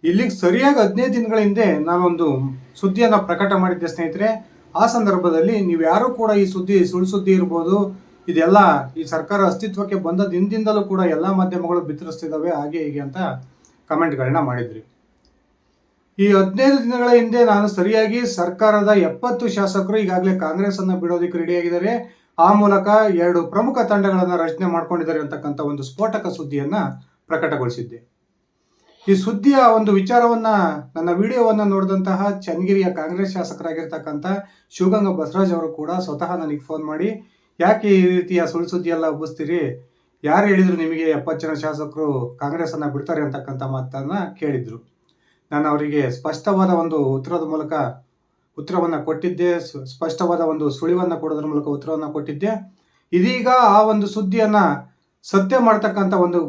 ಇಲ್ಲಿಗೆ ಸರಿಯಾಗಿ 15 ದಿನಗಳ ಹಿಂದೆ ನಾನೊಂದು ಸುದ್ದಿಯನ್ನು ಪ್ರಕಟ ಮಾಡಿದ್ದೆ ಸ್ನೇಹಿತರೆ. ಆ ಸಂದರ್ಭದಲ್ಲಿ ನೀವು ಯಾರು ಕೂಡ ಈ ಸುಳ್ಳು ಸುದ್ದಿ ಇರ್ಬೋದು, ಇದೆಲ್ಲ ಈ ಸರ್ಕಾರ ಅಸ್ತಿತ್ವಕ್ಕೆ ಬಂದ ದಿನದಿಂದಲೂ ಕೂಡ ಎಲ್ಲ ಮಾಧ್ಯಮಗಳು ಬಿತ್ತರಿಸ್ತಿದ್ದಾವೆ ಹಾಗೆ ಹೀಗೆ ಅಂತ ಕಮೆಂಟ್ಗಳನ್ನ ಮಾಡಿದ್ರಿ. ಈ 15 ದಿನಗಳ ಹಿಂದೆ ನಾನು ಸರಿಯಾಗಿ ಸರ್ಕಾರದ 70 ಶಾಸಕರು ಈಗಾಗಲೇ ಕಾಂಗ್ರೆಸ್ ಅನ್ನು ಬಿಡೋದಕ್ಕೆ ರೆಡಿಯಾಗಿದ್ದಾರೆ, ಆ ಮೂಲಕ 2 ಪ್ರಮುಖ ತಂಡಗಳನ್ನು ರಚನೆ ಮಾಡ್ಕೊಂಡಿದ್ದಾರೆ ಅಂತಕ್ಕಂಥ ಒಂದು ಸ್ಫೋಟಕ ಸುದ್ದಿಯನ್ನ ಪ್ರಕಟಗೊಳಿಸಿದ್ದೆ. ಈ ಸುದ್ದಿಯ ಒಂದು ವಿಚಾರವನ್ನ ನನ್ನ ವಿಡಿಯೋವನ್ನ ನೋಡಿದಂತಹ ಚನ್ನಗಿರಿಯ ಕಾಂಗ್ರೆಸ್ ಶಾಸಕರಾಗಿರ್ತಕ್ಕಂಥ ಶಿವಗಂಗಾ ಬಸವರಾಜ್ ಅವರು ಕೂಡ ಸ್ವತಃ ನನಗೆ ಫೋನ್ ಮಾಡಿ, ಯಾಕೆ ಈ ರೀತಿಯ ಸುಳ್ಳು ಸುದ್ದಿ ಎಲ್ಲ ಹಬ್ಬಿಸ್ತೀರಿ, ಯಾರು ಹೇಳಿದ್ರು ನಿಮಗೆ 70 ಜನ ಶಾಸಕರು ಕಾಂಗ್ರೆಸ್ ಅನ್ನ ಬಿಡ್ತಾರೆ ಅಂತಕ್ಕಂಥ ಮಾತನ್ನ ಕೇಳಿದ್ರು. ನಾನು ಅವರಿಗೆ ಸ್ಪಷ್ಟವಾದ ಒಂದು ಉತ್ತರವನ್ನು ಕೊಟ್ಟಿದ್ದೆ, ಸ್ಪಷ್ಟವಾದ ಒಂದು ಸುಳಿವನ್ನು ಕೊಡೋದ್ರ ಮೂಲಕ ಉತ್ತರವನ್ನು ಕೊಟ್ಟಿದ್ದೆ. ಇದೀಗ ಆ ಒಂದು ಸುದ್ದಿಯನ್ನ ಸತ್ಯ ಮಾಡ್ತಕ್ಕಂಥ ಒಂದು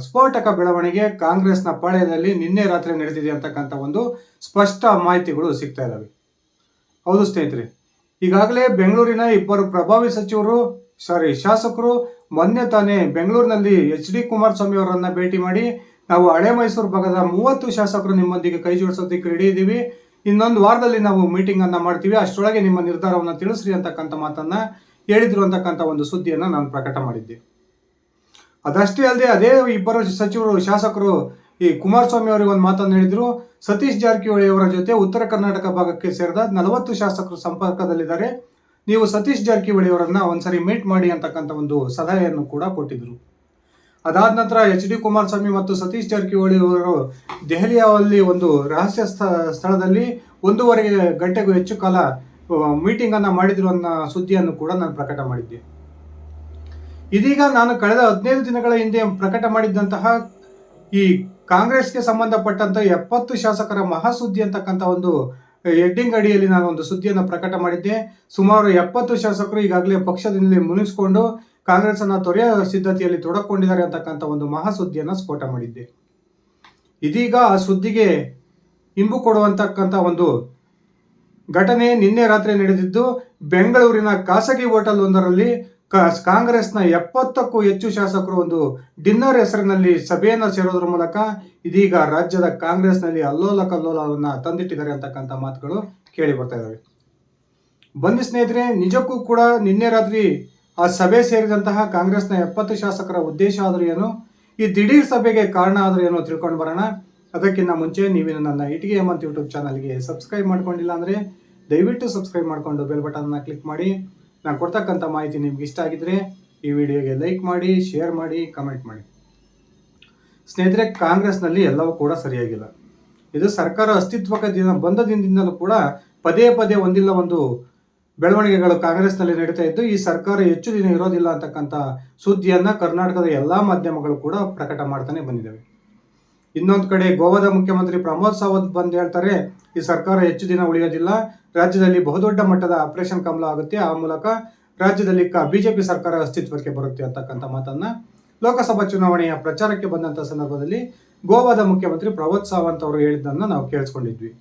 ಸ್ಫೋಟಕ ಬೆಳವಣಿಗೆ ಕಾಂಗ್ರೆಸ್ನ ಪಾಳ್ಯದಲ್ಲಿ ನಿನ್ನೆ ರಾತ್ರಿ ನಡೆದಿದೆ ಅಂತಕ್ಕಂಥ ಒಂದು ಸ್ಪಷ್ಟ ಮಾಹಿತಿಗಳು ಸಿಗ್ತಾ ಇದ್ದಾವೆ. ಹೌದು ಸ್ನೇಹಿತರೆ, ಈಗಾಗಲೇ ಬೆಂಗಳೂರಿನ 2 ಪ್ರಭಾವಿ ಶಾಸಕರು ಮೊನ್ನೆ ತಾನೇ ಬೆಂಗಳೂರಿನಲ್ಲಿ HD ಕುಮಾರಸ್ವಾಮಿ ಅವರನ್ನ ಭೇಟಿ ಮಾಡಿ, ನಾವು ಹಳೆ ಮೈಸೂರು ಭಾಗದ 30 ಶಾಸಕರು ನಿಮ್ಮೊಂದಿಗೆ ಕೈ ಜೋಡಿಸೋದಕ್ಕೆ ರೆಡಿ ಇದ್ದೀವಿ, ಇನ್ನೊಂದು ವಾರದಲ್ಲಿ ನಾವು ಮೀಟಿಂಗ್ ಅನ್ನ ಮಾಡ್ತೀವಿ, ಅಷ್ಟರೊಳಗೆ ನಿಮ್ಮ ನಿರ್ಧಾರವನ್ನು ತಿಳಿಸ್ರಿ ಅಂತಕ್ಕಂಥ ಮಾತನ್ನ ಹೇಳಿದ್ರು ಅಂತಕ್ಕಂಥ ಒಂದು ಸುದ್ದಿಯನ್ನ ನಾನು ಪ್ರಕಟ ಮಾಡಿದ್ದೆ. ಅದಷ್ಟೇ ಅಲ್ಲದೆ ಅದೇ 2 ಶಾಸಕರು ಈ ಕುಮಾರಸ್ವಾಮಿ ಅವರಿಗೆ ಒಂದು ಮಾತನ್ನು ಹೇಳಿದ್ರು, ಸತೀಶ್ ಜಾರಕಿಹೊಳಿ ಅವರ ಜೊತೆ ಉತ್ತರ ಕರ್ನಾಟಕ ಭಾಗಕ್ಕೆ ಸೇರಿದ 40 ಶಾಸಕರು ಸಂಪರ್ಕದಲ್ಲಿದ್ದಾರೆ, ನೀವು ಸತೀಶ್ ಜಾರಕಿಹೊಳಿ ಅವರನ್ನ ಒಂದ್ಸರಿ ಮೀಟ್ ಮಾಡಿ ಅಂತಕ್ಕಂಥ ಒಂದು ಸಲಹೆಯನ್ನು ಕೂಡ ಕೊಟ್ಟಿದ್ರು. ಅದಾದ ನಂತರ HD ಕುಮಾರಸ್ವಾಮಿ ಮತ್ತು ಸತೀಶ್ ಜಾರಕಿಹೊಳಿ ಅವರು ದೆಹಲಿಯಲ್ಲಿ ಒಂದು ರಹಸ್ಯ ಸ್ಥಳದಲ್ಲಿ 1.5 ಗಂಟೆಗೂ ಹೆಚ್ಚು ಕಾಲ ಮೀಟಿಂಗ್ ಅನ್ನ ಮಾಡಿದ್ರು ಅನ್ನೋ ಸುದ್ದಿಯನ್ನು ಕೂಡ ನಾನು ಪ್ರಕಟ ಮಾಡಿದ್ದೆ. ಇದೀಗ ನಾನು ಕಳೆದ 15 ದಿನಗಳ ಹಿಂದೆ ಪ್ರಕಟ ಮಾಡಿದ್ದಂತಹ ಈ ಕಾಂಗ್ರೆಸ್ಗೆ ಸಂಬಂಧಪಟ್ಟಂತ 70 ಶಾಸಕರ ಮಹಾಸುದ್ದಿ ಅಂತಕ್ಕಂಥ ಒಂದು ಹೆಡ್ಡಿಂಗ್ ಅಡಿಯಲ್ಲಿ ನಾನು ಒಂದು ಸುದ್ದಿಯನ್ನು ಪ್ರಕಟ ಮಾಡಿದ್ದೆ. ಸುಮಾರು 70 ಶಾಸಕರು ಈಗಾಗಲೇ ಪಕ್ಷದಲ್ಲಿ ಮುನಿಸಿಕೊಂಡು ಕಾಂಗ್ರೆಸ್ ಅನ್ನ ತೊರೆಯ ಸಿದ್ಧತೆಯಲ್ಲಿ ತೊಡಕೊಂಡಿದ್ದಾರೆ ಅಂತಕ್ಕಂಥ ಒಂದು ಮಹಾಸುದ್ದಿಯನ್ನು ಸ್ಫೋಟ ಮಾಡಿದ್ದೆ. ಇದೀಗ ಆ ಸುದ್ದಿಗೆ ಇಂಬು ಕೊಡುವಂತಕ್ಕಂಥ ಒಂದು ಘಟನೆ ನಿನ್ನೆ ರಾತ್ರಿ ನಡೆದಿದ್ದು, ಬೆಂಗಳೂರಿನ ಖಾಸಗಿ ಹೋಟೆಲ್ ಒಂದರಲ್ಲಿ ಕಾಂಗ್ರೆಸ್ನ 70ಕ್ಕೂ ಹೆಚ್ಚು ಶಾಸಕರು ಒಂದು ಡಿನ್ನರ್ ಹೆಸರಿನಲ್ಲಿ ಸಭೆಯನ್ನು ಸೇರೋದ್ರ ಮೂಲಕ ಇದೀಗ ರಾಜ್ಯದ ಕಾಂಗ್ರೆಸ್ನಲ್ಲಿ ಅಲ್ಲೋಲ ಕಲ್ಲೋಲವನ್ನು ತಂದಿಟ್ಟಿದ್ದಾರೆ ಅಂತಕ್ಕಂಥ ಮಾತುಗಳು ಕೇಳಿ ಬರ್ತಾ ಇದ್ದಾವೆ. ಬನ್ನಿ ಸ್ನೇಹಿತರೆ, ನಿಜಕ್ಕೂ ಕೂಡ ನಿನ್ನೆ ರಾತ್ರಿ ಆ ಸಭೆ ಸೇರಿದಂತಹ ಕಾಂಗ್ರೆಸ್ನ 70 ಶಾಸಕರ ಉದ್ದೇಶ ಆದರೂ ಏನು, ಈ ದಿಢೀರ್ ಸಭೆಗೆ ಕಾರಣ ಆದರೂ ಏನು ತಿಳ್ಕೊಂಡು ಬರೋಣ. ಅದಕ್ಕಿಂತ ಮುಂಚೆ ನೀವು ನನ್ನ ಇಟಿಗೆ ಹೇಮಂತ್ ಯೂಟ್ಯೂಬ್ ಚಾನಲ್ಗೆ ಸಬ್ಸ್ಕ್ರೈಬ್ ಮಾಡ್ಕೊಂಡಿಲ್ಲ ಅಂದರೆ ದಯವಿಟ್ಟು ಸಬ್ಸ್ಕ್ರೈಬ್ ಮಾಡಿಕೊಂಡು ಬೆಲ್ ಬಟನ್ನ ಕ್ಲಿಕ್ ಮಾಡಿ. ನಾನು ಕೊಡ್ತಕ್ಕಂಥ ಮಾಹಿತಿ ನಿಮ್ಗೆ ಇಷ್ಟ ಆಗಿದ್ರೆ ಈ ವಿಡಿಯೋಗೆ ಲೈಕ್ ಮಾಡಿ, ಶೇರ್ ಮಾಡಿ, ಕಮೆಂಟ್ ಮಾಡಿ. ಸ್ನೇಹಿತರೆ, ಕಾಂಗ್ರೆಸ್ನಲ್ಲಿ ಎಲ್ಲವೂ ಕೂಡ ಸರಿಯಾಗಿಲ್ಲ. ಇದು ಸರ್ಕಾರ ಅಸ್ತಿತ್ವಕ್ಕೆ ಬಂದ ದಿನದಿಂದಲೂ ಕೂಡ ಪದೇ ಪದೇ ಒಂದಿಲ್ಲ ಒಂದು ಬೆಳವಣಿಗೆಗಳು ಕಾಂಗ್ರೆಸ್ನಲ್ಲಿ ನಡೀತಾ ಇದ್ದು, ಈ ಸರ್ಕಾರ ಹೆಚ್ಚು ದಿನ ಇರೋದಿಲ್ಲ ಅಂತಕ್ಕಂಥ ಸುದ್ದಿಯನ್ನ ಕರ್ನಾಟಕದ ಎಲ್ಲಾ ಮಾಧ್ಯಮಗಳು ಕೂಡ ಪ್ರಕಟ ಮಾಡ್ತಾನೆ ಬಂದಿದ್ದಾವೆ. ಇನ್ನೊಂದು ಕಡೆ ಗೋವಾದ ಮುಖ್ಯಮಂತ್ರಿ ಪ್ರಮೋದ್ ಸಾವಂತ್ ಬಂದು ಹೇಳ್ತಾರೆ, ಈ ಸರ್ಕಾರ ಹೆಚ್ಚು ದಿನ ಉಳಿಯೋದಿಲ್ಲ, ರಾಜ್ಯದಲ್ಲಿ ಬಹುದೊಡ್ಡ ಮಟ್ಟದ ಆಪರೇಷನ್ ಕಮಲ ಆಗುತ್ತೆ, ಆ ಮೂಲಕ ರಾಜ್ಯದಲ್ಲಿ ಬಿಜೆಪಿ ಸರ್ಕಾರ ಅಸ್ತಿತ್ವಕ್ಕೆ ಬರುತ್ತೆ ಅಂತಕ್ಕಂಥ ಮಾತನ್ನ ಲೋಕಸಭಾ ಚುನಾವಣೆಯ ಪ್ರಚಾರಕ್ಕೆ ಬಂದಂತ ಸಂದರ್ಭದಲ್ಲಿ ಗೋವಾದ ಮುಖ್ಯಮಂತ್ರಿ ಪ್ರಮೋದ್ ಸಾವಂತ್ ಅವರು ಹೇಳಿದ್ದನ್ನು ನಾವು ಕೇಳಿಸ್ಕೊಂಡಿದ್ವಿ.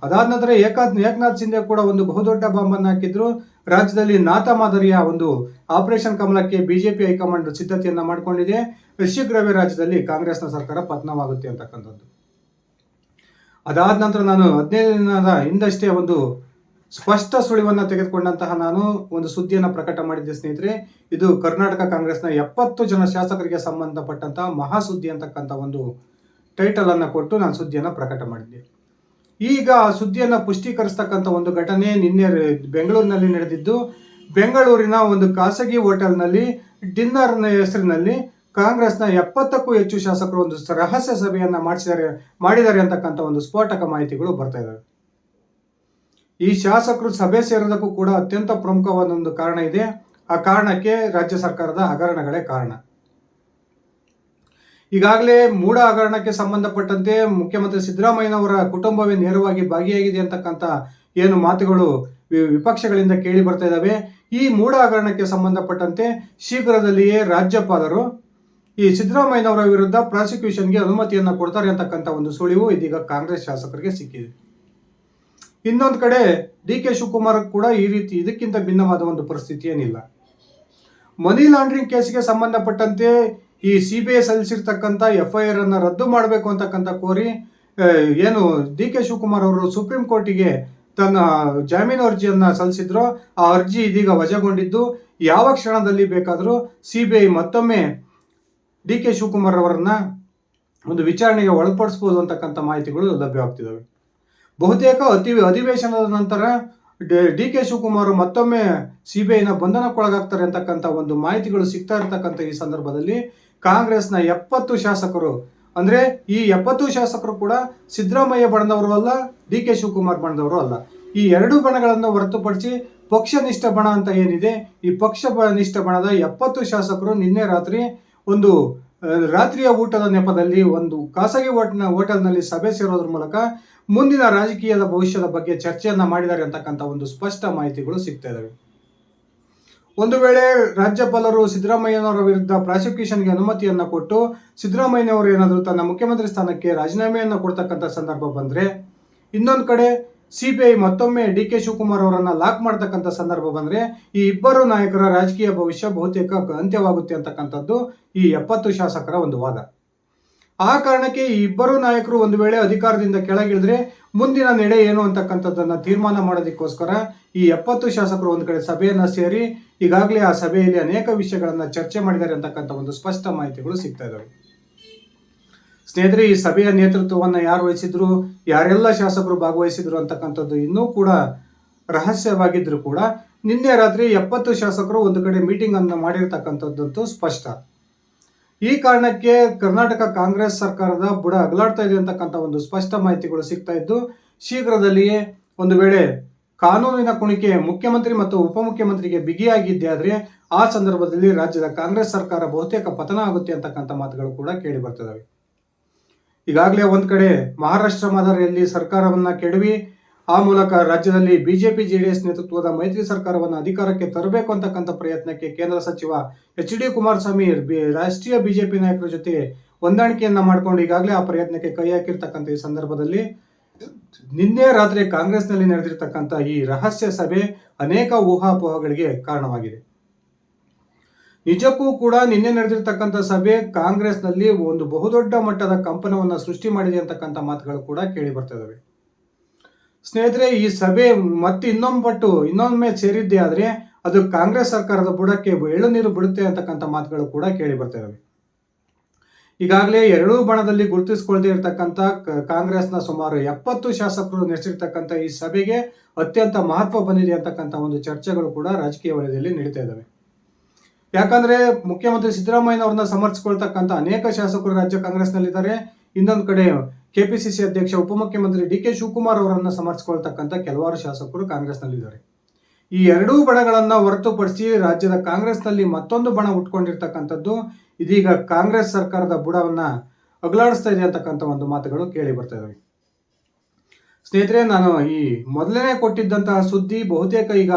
ಅದಾದ ನಂತರ ಏಕನಾಥ್ ಶಿಂದೆ ಕೂಡ ಒಂದು ಬಹುದೊಡ್ಡ ಬಾಂಬನ್ನು ಹಾಕಿದ್ರು. ರಾಜ್ಯದಲ್ಲಿ ನಾಥ ಮಾದರಿಯ ಒಂದು ಆಪರೇಷನ್ ಕಮಲಕ್ಕೆ ಬಿಜೆಪಿ ಹೈಕಮಾಂಡ್ ಸಿದ್ಧತೆಯನ್ನ ಮಾಡಿಕೊಂಡಿದೆ, ಶೀಘ್ರವೇ ರಾಜ್ಯದಲ್ಲಿ ಕಾಂಗ್ರೆಸ್ನ ಸರ್ಕಾರ ಪತನವಾಗುತ್ತೆ ಅಂತಕ್ಕಂಥದ್ದು. ಅದಾದ ನಂತರ ನಾನು 15 ದಿನದ ಹಿಂದಷ್ಟೇ ಒಂದು ಸ್ಪಷ್ಟ ಸುಳಿವನ್ನು ತೆಗೆದುಕೊಂಡಂತಹ ನಾನು ಒಂದು ಸುದ್ದಿಯನ್ನು ಪ್ರಕಟ ಮಾಡಿದ್ದೆ ಸ್ನೇಹಿತರೆ. ಇದು ಕರ್ನಾಟಕ ಕಾಂಗ್ರೆಸ್ನ 70 ಜನ ಶಾಸಕರಿಗೆ ಸಂಬಂಧಪಟ್ಟಂತಹ ಮಹಾಸುದ್ದಿ ಅಂತಕ್ಕಂಥ ಒಂದು ಟೈಟಲ್ ಅನ್ನು ಕೊಟ್ಟು ನಾನು ಸುದ್ದಿಯನ್ನು ಪ್ರಕಟ ಮಾಡಿದ್ದೆ. ಈಗ ಆ ಸುದ್ದಿಯನ್ನು ಪುಷ್ಟೀಕರಿಸ್ತಕ್ಕಂಥ ಒಂದು ಘಟನೆ ನಿನ್ನೆ ಬೆಂಗಳೂರಿನಲ್ಲಿ ನಡೆದಿದ್ದು, ಬೆಂಗಳೂರಿನ ಒಂದು ಖಾಸಗಿ ಹೋಟೆಲ್ನಲ್ಲಿ ಡಿನ್ನರ್ ಹೆಸರಿನಲ್ಲಿ ಕಾಂಗ್ರೆಸ್ನ 70ಕ್ಕೂ ಹೆಚ್ಚು ಶಾಸಕರು ಒಂದು ರಹಸ್ಯ ಸಭೆಯನ್ನ ಮಾಡಿದ್ದಾರೆ ಅಂತಕ್ಕಂಥ ಒಂದು ಸ್ಫೋಟಕ ಮಾಹಿತಿಗಳು ಬರ್ತಾ ಇದ್ದಾವೆ. ಈ ಶಾಸಕರು ಸಭೆ ಸೇರೋದಕ್ಕೂ ಕೂಡ ಅತ್ಯಂತ ಪ್ರಮುಖವಾದ ಒಂದು ಕಾರಣ ಇದೆ. ಆ ಕಾರಣಕ್ಕೆ ರಾಜ್ಯ ಸರ್ಕಾರದ ಹಗರಣಗಳೇ ಕಾರಣ. ಈಗಾಗಲೇ ಮೂಡ ಹಗರಣಕ್ಕೆ ಸಂಬಂಧಪಟ್ಟಂತೆ ಮುಖ್ಯಮಂತ್ರಿ ಸಿದ್ದರಾಮಯ್ಯನವರ ಕುಟುಂಬವೇ ನೇರವಾಗಿ ಭಾಗಿಯಾಗಿದೆ ಅಂತಕ್ಕಂಥ ಏನು ಮಾತುಗಳು ವಿಪಕ್ಷಗಳಿಂದ ಕೇಳಿ ಬರ್ತಾ ಇದ್ದಾವೆ. ಈ ಮೂಡ ಹಗರಣಕ್ಕೆ ಸಂಬಂಧಪಟ್ಟಂತೆ ಶೀಘ್ರದಲ್ಲಿಯೇ ರಾಜ್ಯಪಾಲರು ಈ ಸಿದ್ದರಾಮಯ್ಯನವರ ವಿರುದ್ಧ ಪ್ರಾಸಿಕ್ಯೂಷನ್ಗೆ ಅನುಮತಿಯನ್ನ ಕೊಡ್ತಾರೆ ಅಂತಕ್ಕಂಥ ಒಂದು ಸುಳಿವು ಇದೀಗ ಕಾಂಗ್ರೆಸ್ ಶಾಸಕರಿಗೆ ಸಿಕ್ಕಿದೆ. ಇನ್ನೊಂದು ಕಡೆ DK ಶಿವಕುಮಾರ್ ಕೂಡ ಈ ರೀತಿ ಇದಕ್ಕಿಂತ ಭಿನ್ನವಾದ ಒಂದು ಪರಿಸ್ಥಿತಿ ಏನಿಲ್ಲ. ಮನಿ ಲಾಂಡ್ರಿಂಗ್ ಕೇಸಿಗೆ ಸಂಬಂಧಪಟ್ಟಂತೆ ಈ CBI ಸಲ್ಲಿಸಿರ್ತಕ್ಕಂಥ FIR ಅನ್ನ ರದ್ದು ಮಾಡಬೇಕು ಅಂತಕ್ಕಂಥ ಕೋರಿ ಏನು ಡಿ ಕೆ ಶಿವಕುಮಾರ್ ಅವರು ಸುಪ್ರೀಂ ಕೋರ್ಟಿಗೆ ತನ್ನ ಜಾಮೀನು ಅರ್ಜಿಯನ್ನು ಸಲ್ಲಿಸಿದ್ರು. ಆ ಅರ್ಜಿ ಇದೀಗ ವಜಾಗೊಂಡಿದ್ದು, ಯಾವ ಕ್ಷಣದಲ್ಲಿ ಬೇಕಾದರೂ CBI ಮತ್ತೊಮ್ಮೆ ಡಿ ಕೆ ಶಿವಕುಮಾರ್ ಅವರನ್ನ ಒಂದು ವಿಚಾರಣೆಗೆ ಒಳಪಡಿಸಬಹುದು ಅಂತಕ್ಕಂಥ ಮಾಹಿತಿಗಳು ಲಭ್ಯವಾಗ್ತಿದ್ದಾವೆ. ಬಹುತೇಕ ಅಧಿವೇಶನದ ನಂತರ ಡಿ ಕೆ ಶಿವಕುಮಾರ್ ಮತ್ತೊಮ್ಮೆ CBIನ ಬಂಧನಕ್ಕೊಳಗಾಗ್ತಾರೆ ಅಂತಕ್ಕಂಥ ಒಂದು ಮಾಹಿತಿಗಳು ಸಿಗ್ತಾ ಇರತಕ್ಕಂಥ ಈ ಸಂದರ್ಭದಲ್ಲಿ ಕಾಂಗ್ರೆಸ್ನ 70 ಶಾಸಕರು, ಅಂದ್ರೆ ಈ 70 ಶಾಸಕರು ಕೂಡ ಸಿದ್ದರಾಮಯ್ಯ ಬಣದವರು ಅಲ್ಲ, ಡಿ ಕೆ ಶಿವಕುಮಾರ್ ಬಣದವರು ಅಲ್ಲ. ಈ ಎರಡು ಬಣಗಳನ್ನು ಹೊರತುಪಡಿಸಿ ಪಕ್ಷನಿಷ್ಠ ಬಣ ಅಂತ ಏನಿದೆ, ಈ ಪಕ್ಷನಿಷ್ಠ ಬಣದ 70 ಶಾಸಕರು ನಿನ್ನೆ ರಾತ್ರಿ ಒಂದು ರಾತ್ರಿಯ ಊಟದ ನೆಪದಲ್ಲಿ ಒಂದು ಖಾಸಗಿ ಹೋಟೆಲ್ನಲ್ಲಿ ಸಭೆ ಸೇರೋದ್ರ ಮೂಲಕ ಮುಂದಿನ ರಾಜಕೀಯದ ಭವಿಷ್ಯದ ಬಗ್ಗೆ ಚರ್ಚೆಯನ್ನ ಮಾಡಿದ್ದಾರೆ ಅಂತಕ್ಕಂಥ ಒಂದು ಸ್ಪಷ್ಟ ಮಾಹಿತಿಗಳು ಸಿಗ್ತಾ ಇದಾವೆ. ಒಂದು ವೇಳೆ ರಾಜ್ಯಪಾಲರು ಸಿದ್ದರಾಮಯ್ಯನವರ ವಿರುದ್ಧ ಪ್ರಾಸಿಕ್ಯೂಷನ್ಗೆ ಅನುಮತಿಯನ್ನ ಕೊಟ್ಟು ಸಿದ್ದರಾಮಯ್ಯನವರು ಏನಾದರೂ ತನ್ನ ಮುಖ್ಯಮಂತ್ರಿ ಸ್ಥಾನಕ್ಕೆ ರಾಜೀನಾಮೆಯನ್ನ ಕೊಡ್ತಕ್ಕಂಥ ಸಂದರ್ಭ ಬಂದ್ರೆ, ಇನ್ನೊಂದು ಕಡೆ CBI ಮತ್ತೊಮ್ಮೆ ಡಿ ಕೆ ಶಿವಕುಮಾರ್ ಅವರನ್ನ ಲಾಕ್ ಮಾಡತಕ್ಕಂಥ ಸಂದರ್ಭ ಬಂದ್ರೆ ಈ ಇಬ್ಬರು ನಾಯಕರ ರಾಜಕೀಯ ಭವಿಷ್ಯ ಬಹುತೇಕ ಅಂತ್ಯವಾಗುತ್ತೆ ಅಂತಕ್ಕಂಥದ್ದು ಈ 70 ಶಾಸಕರ ಒಂದು ವಾದ. ಆ ಕಾರಣಕ್ಕೆ ಈ ಇಬ್ಬರು ನಾಯಕರು ಒಂದು ವೇಳೆ ಅಧಿಕಾರದಿಂದ ಕೆಳಗಿಳಿದ್ರೆ ಮುಂದಿನ ನಡೆ ಏನು ಅಂತಕ್ಕಂಥದ್ದನ್ನ ತೀರ್ಮಾನ ಮಾಡೋದಕ್ಕೋಸ್ಕರ ಈ 70 ಶಾಸಕರು ಒಂದು ಕಡೆ ಸಭೆಯನ್ನ ಸೇರಿ ಈಗಾಗಲೇ ಆ ಸಭೆಯಲ್ಲಿ ಅನೇಕ ವಿಷಯಗಳನ್ನ ಚರ್ಚೆ ಮಾಡಿದ್ದಾರೆ ಅಂತಕ್ಕಂಥ ಒಂದು ಸ್ಪಷ್ಟ ಮಾಹಿತಿಗಳು ಸಿಗ್ತಾ ಇದಾವೆ. ಸ್ನೇಹಿತರೆ, ಈ ಸಭೆಯ ನೇತೃತ್ವವನ್ನು ಯಾರು ವಹಿಸಿದ್ರು, ಯಾರೆಲ್ಲ ಶಾಸಕರು ಭಾಗವಹಿಸಿದ್ರು ಅಂತಕ್ಕಂಥದ್ದು ಇನ್ನೂ ಕೂಡ ರಹಸ್ಯವಾಗಿದ್ರು ಕೂಡ ನಿನ್ನೆ ರಾತ್ರಿ 70 ಶಾಸಕರು ಒಂದು ಕಡೆ ಮೀಟಿಂಗ್ ಅನ್ನು ಮಾಡಿರ್ತಕ್ಕಂಥದ್ದಂತೂ ಸ್ಪಷ್ಟ. ಈ ಕಾರಣಕ್ಕೆ ಕರ್ನಾಟಕ ಕಾಂಗ್ರೆಸ್ ಸರ್ಕಾರದ ಬುಡ ಅಗಲಾಡ್ತಾ ಇದೆ ಅಂತಕ್ಕಂಥ ಒಂದು ಸ್ಪಷ್ಟ ಮಾಹಿತಿಗಳು ಸಿಗ್ತಾ ಇದ್ದು, ಶೀಘ್ರದಲ್ಲಿಯೇ ಒಂದು ವೇಳೆ ಕಾನೂನಿನ ಕುಣಿಕೆ ಮುಖ್ಯಮಂತ್ರಿ ಮತ್ತು ಉಪಮುಖ್ಯಮಂತ್ರಿಗೆ ಬಿಗಿಯಾಗಿದ್ದೇ ಆದ್ರೆ ಆ ಸಂದರ್ಭದಲ್ಲಿ ರಾಜ್ಯದ ಕಾಂಗ್ರೆಸ್ ಸರ್ಕಾರ ಬಹುತೇಕ ಪತನ ಆಗುತ್ತೆ ಅಂತಕ್ಕಂಥ ಮಾತುಗಳು ಕೂಡ ಕೇಳಿ ಬರ್ತದವೆ. ಈಗಾಗಲೇ ಒಂದ್ ಕಡೆ ಮಹಾರಾಷ್ಟ್ರ ಮಾದರಿಯಲ್ಲಿ ಸರ್ಕಾರವನ್ನ ಕೆಡವಿ ಆ ಮೂಲಕ ರಾಜ್ಯದಲ್ಲಿ ಬಿಜೆಪಿ ಜೆಡಿಎಸ್ ನೇತೃತ್ವದ ಮೈತ್ರಿ ಸರ್ಕಾರವನ್ನು ಅಧಿಕಾರಕ್ಕೆ ತರಬೇಕು ಅಂತಕ್ಕಂಥ ಪ್ರಯತ್ನಕ್ಕೆ ಕೇಂದ್ರ ಸಚಿವ HD ಕುಮಾರಸ್ವಾಮಿ ರಾಷ್ಟ್ರೀಯ ಬಿಜೆಪಿ ನಾಯಕರ ಜೊತೆ ಹೊಂದಾಣಿಕೆಯನ್ನ ಮಾಡಿಕೊಂಡು ಈಗಾಗಲೇ ಆ ಪ್ರಯತ್ನಕ್ಕೆ ಕೈ ಹಾಕಿರ್ತಕ್ಕಂಥ ಈ ಸಂದರ್ಭದಲ್ಲಿ ನಿನ್ನೆ ರಾತ್ರಿ ಕಾಂಗ್ರೆಸ್ನಲ್ಲಿ ನಡೆದಿರ್ತಕ್ಕಂಥ ಈ ರಹಸ್ಯ ಸಭೆ ಅನೇಕ ಊಹಾಪೋಹಗಳಿಗೆ ಕಾರಣವಾಗಿದೆ. ನಿಜಕ್ಕೂ ಕೂಡ ನಿನ್ನೆ ನಡೆದಿರ್ತಕ್ಕಂಥ ಸಭೆ ಕಾಂಗ್ರೆಸ್ನಲ್ಲಿ ಒಂದು ಬಹುದೊಡ್ಡ ಮಟ್ಟದ ಕಂಪನವನ್ನು ಸೃಷ್ಟಿ ಮಾಡಿದೆ ಅಂತಕ್ಕಂಥ ಮಾತುಗಳು ಕೂಡ ಕೇಳಿ ಬರ್ತದವೆ. ಸ್ನೇಹಿತರೆ, ಈ ಸಭೆ ಮತ್ತೆ ಇನ್ನೊಮ್ಮೆ ಸೇರಿದ್ದೇ ಆದ್ರೆ ಅದು ಕಾಂಗ್ರೆಸ್ ಸರ್ಕಾರದ ಬುಡಕ್ಕೆ ಎಳುನೀರು ಬಿಡುತ್ತೆ ಅಂತಕ್ಕಂಥ ಮಾತುಗಳು ಕೂಡ ಕೇಳಿ ಬರ್ತದವೆ. ಈಗಾಗಲೇ ಎರಡೂ ಬಣದಲ್ಲಿ ಗುರುತಿಸಿಕೊಳ್ಳದೆ ಇರತಕ್ಕಂಥ ಕಾಂಗ್ರೆಸ್ನ ಸುಮಾರು 70 ಶಾಸಕರು ನಡೆಸಿರ್ತಕ್ಕಂಥ ಈ ಸಭೆಗೆ ಅತ್ಯಂತ ಮಹತ್ವ ಬಂದಿದೆ ಅಂತಕ್ಕಂಥ ಒಂದು ಚರ್ಚೆಗಳು ಕೂಡ ರಾಜಕೀಯ ವಲಯದಲ್ಲಿ ನಡೀತಾ ಇದ್ದಾವೆ. ಯಾಕಂದ್ರೆ ಮುಖ್ಯಮಂತ್ರಿ ಸಿದ್ದರಾಮಯ್ಯನವ್ರನ್ನ ಸಮರ್ಥಿಸಿಕೊಳ್ತಕ್ಕಂಥ ಅನೇಕ ಶಾಸಕರು ರಾಜ್ಯ ಕಾಂಗ್ರೆಸ್ನಲ್ಲಿದ್ದಾರೆ. ಇನ್ನೊಂದು ಕಡೆ KPCC ಅಧ್ಯಕ್ಷ ಉಪಮುಖ್ಯಮಂತ್ರಿ ಡಿ ಕೆ ಶಿವಕುಮಾರ್ ಅವರನ್ನ ಸಮರ್ಥಿಸಿಕೊಳ್ತಕ್ಕಂಥ ಕೆಲವಾರು ಶಾಸಕರು ಕಾಂಗ್ರೆಸ್ನಲ್ಲಿದ್ದಾರೆ. ಈ ಎರಡೂ ಬಣಗಳನ್ನ ಹೊರತುಪಡಿಸಿ ರಾಜ್ಯದ ಕಾಂಗ್ರೆಸ್ನಲ್ಲಿ ಮತ್ತೊಂದು ಬಣ ಹುಟ್ಕೊಂಡಿರ್ತಕ್ಕಂಥದ್ದು ಇದೀಗ ಕಾಂಗ್ರೆಸ್ ಸರ್ಕಾರದ ಬುಡವನ್ನ ಅಗಲಾಡಿಸ್ತಾ ಇದೆ ಅಂತಕ್ಕಂಥ ಒಂದು ಮಾತುಗಳು ಕೇಳಿ ಬರ್ತಾ ಇದಾವೆ. ಸ್ನೇಹಿತರೆ, ನಾನು ಈ ಮೊದಲನೇ ಕೊಟ್ಟಿದ್ದಂತಹ ಸುದ್ದಿ ಬಹುತೇಕ ಈಗ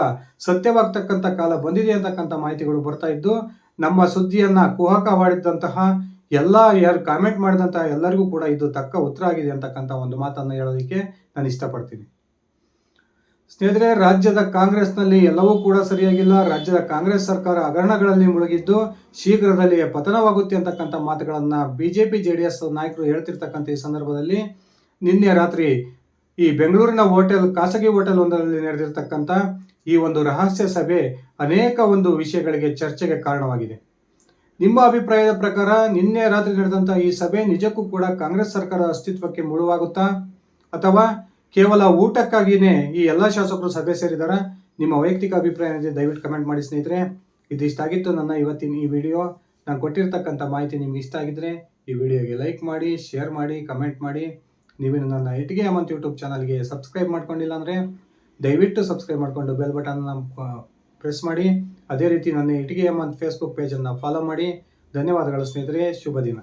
ಸತ್ಯವಾಗ್ತಕ್ಕಂಥ ಕಾಲ ಬಂದಿದೆ ಅಂತಕ್ಕಂಥ ಮಾಹಿತಿಗಳು ಬರ್ತಾ ಇದ್ದು, ನಮ್ಮ ಸುದ್ದಿಯನ್ನ ಕುಹಕವಾಡಿದ್ದಂತಹ ಯಾರು ಕಾಮೆಂಟ್ ಮಾಡಿದಂತಹ ಎಲ್ಲರಿಗೂ ಕೂಡ ಇದು ತಕ್ಕ ಉತ್ತರ ಆಗಿದೆ ಅಂತಕ್ಕಂಥ ಒಂದು ಮಾತನ್ನು ಹೇಳೋದಕ್ಕೆ ನಾನು ಇಷ್ಟಪಡ್ತೀನಿ. ಸ್ನೇಹಿತರೆ, ರಾಜ್ಯದ ಕಾಂಗ್ರೆಸ್ನಲ್ಲಿ ಎಲ್ಲವೂ ಕೂಡ ಸರಿಯಾಗಿಲ್ಲ. ರಾಜ್ಯದ ಕಾಂಗ್ರೆಸ್ ಸರ್ಕಾರ ಹಗರಣಗಳಲ್ಲಿ ಮುಳುಗಿದ್ದು ಶೀಘ್ರದಲ್ಲಿ ಪತನವಾಗುತ್ತೆ ಅಂತಕ್ಕಂಥ ಮಾತುಗಳನ್ನ ಬಿಜೆಪಿ JDS ನಾಯಕರು ಹೇಳ್ತಿರ್ತಕ್ಕಂಥ ಈ ಸಂದರ್ಭದಲ್ಲಿ ನಿನ್ನೆ ರಾತ್ರಿ ಈ ಬೆಂಗಳೂರಿನ ಖಾಸಗಿ ಹೋಟೆಲ್ ಒಂದರಲ್ಲಿ ನಡೆದಿರ್ತಕ್ಕಂಥ ಈ ಒಂದು ರಹಸ್ಯ ಸಭೆ ಅನೇಕ ಒಂದು ವಿಷಯಗಳಿಗೆ ಚರ್ಚೆಗೆ ಕಾರಣವಾಗಿದೆ. ನಿಮ್ಮ ಅಭಿಪ್ರಾಯದ ಪ್ರಕಾರ ನಿನ್ನೆ ರಾತ್ರಿ ನಡೆದಂಥ ಈ ಸಭೆ ನಿಜಕ್ಕೂ ಕೂಡ ಕಾಂಗ್ರೆಸ್ ಸರ್ಕಾರದ ಅಸ್ತಿತ್ವಕ್ಕೆ ಮುಳುವಾಗುತ್ತಾ ಅಥವಾ ಕೇವಲ ಊಟಕ್ಕಾಗಿಯೇ ಈ ಎಲ್ಲ ಶಾಸಕರು ಸಭೆ ಸೇರಿದಾರ? ನಿಮ್ಮ ವೈಯಕ್ತಿಕ ಅಭಿಪ್ರಾಯ ಏನಿದೆ ದಯವಿಟ್ಟು ಕಮೆಂಟ್ ಮಾಡಿ ಸ್ನೇಹಿತರೆ. ಇದು ಇಷ್ಟ ಆಗಿತ್ತು ನನ್ನ ಇವತ್ತಿನ ಈ ವಿಡಿಯೋ. ನಾನು ಕೊಟ್ಟಿರ್ತಕ್ಕಂಥ ಮಾಹಿತಿ ನಿಮ್ಗೆ ಇಷ್ಟ ಆಗಿದ್ರೆ ಈ ವಿಡಿಯೋಗೆ ಲೈಕ್ ಮಾಡಿ, ಶೇರ್ ಮಾಡಿ, ಕಮೆಂಟ್ ಮಾಡಿ. ನೀವು ನನ್ನ ಇಟ್ಟಿಗೆ ಹೇಮಂತ್ ಯೂಟ್ಯೂಬ್ ಚಾನಲ್ಗೆ ಸಬ್ಸ್ಕ್ರೈಬ್ ಮಾಡ್ಕೊಂಡಿಲ್ಲ ಅಂದರೆ ದಯವಿಟ್ಟು ಸಬ್ಸ್ಕ್ರೈಬ್ ಮಾಡಿಕೊಂಡು ಬೆಲ್ ಬಟನ್ನ ಪ್ರೆಸ್ ಮಾಡಿ. ಅದೇ ರೀತಿ ನನ್ನ ಇಟ್ಟಿಗೆ ಹೇಮಂತ್ ಫೇಸ್ಬುಕ್ ಪೇಜನ್ನು ಫಾಲೋ ಮಾಡಿ. ಧನ್ಯವಾದಗಳು ಸ್ನೇಹಿತರೆ, ಶುಭ ದಿನ.